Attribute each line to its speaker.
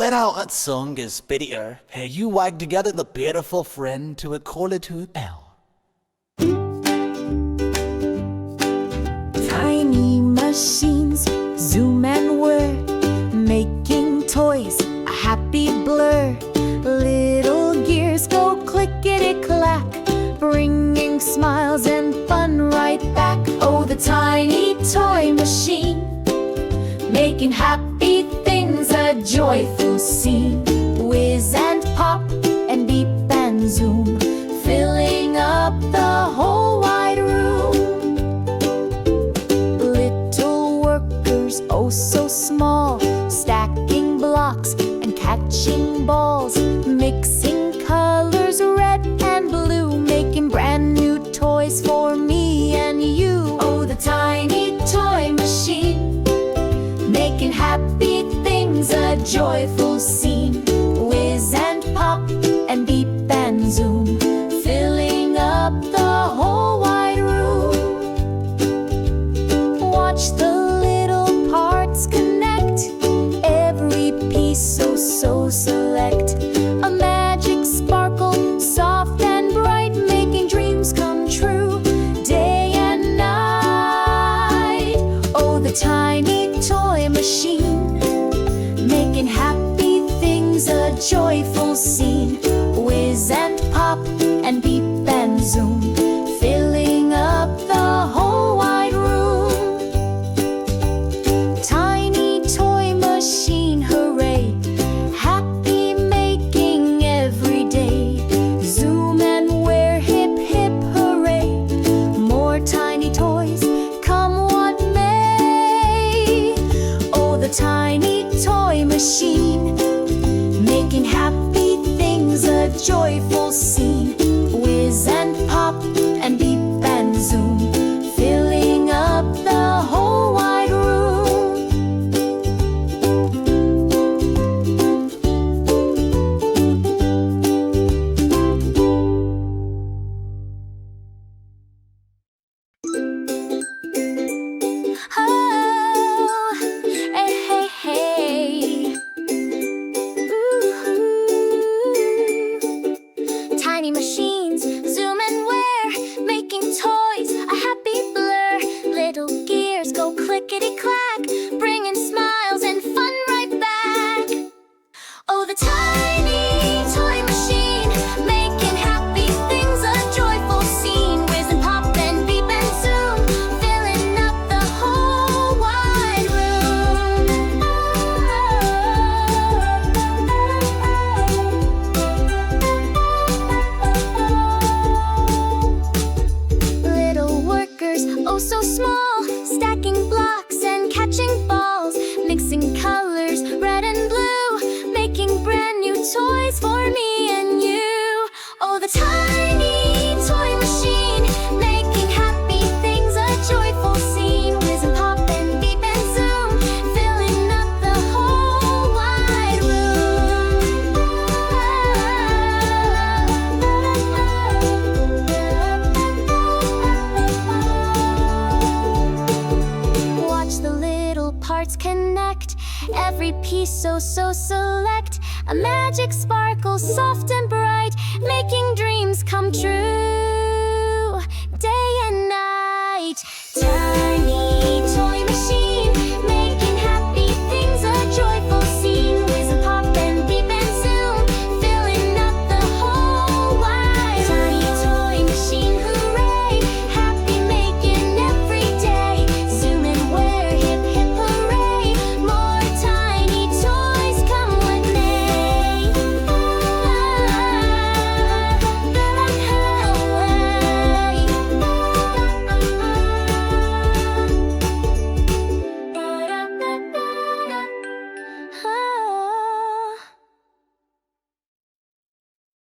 Speaker 1: let out a song is prettier. Hey, you wag together the beautiful friend to a qualitude L.
Speaker 2: Tiny machines zoom and whir, making toys a happy blur. Little gears go clickety-clack, bringing smiles and fun right back. Oh, the tiny toy machine, making happy things a joyful scene. Whiz and pop and beep and zoom, filling up the whole wide room. Little workers, oh so small, stacking blocks and catching balls, mixing colors red and blue, making brand new toys for me and you. Oh, the tiny toy machine, making happy things a joyful scene. Whiz and pop and beep and zoom, filling up the whole wide room. Watch the little parts connect, every piece so select. A magic sparkle, soft and bright, making dreams come true day and night. Oh, the tiny toy machine, making happy things a joyful scene. Whiz and pop and beep and zoom, filling up the whole wide room. Tiny toy machine, hooray, happy making every day. Zoom and wear, hip hip hooray, more tiny toys, come what may. Oh, the tiny toy machine, making happy things a joyful scene. Whiz and pop and beep and zoom, filling up the whole wide room. Oh, hey, hey, hey. Ooh. Tiny machines zoom and wear, making toys a happy blur. Little gears go clickety-clack, bringing smiles and fun right back. Oh, the tiny toy machine, making happy things a joyful scene. Whiz and pop and beep and zoom, filling up the whole wide room. Little workers, oh so small, stacking blocks and catching balls, mixing colors red and blue, making brand new toys for me and you. Oh, the tiny toy machine, making happy things a joyful scene. Whiz and pop and beep and zoom, filling up the whole wide room. Watch the little parts connect, every piece so select. A magic sparkle, soft and bright, making dreams come true day and night. Time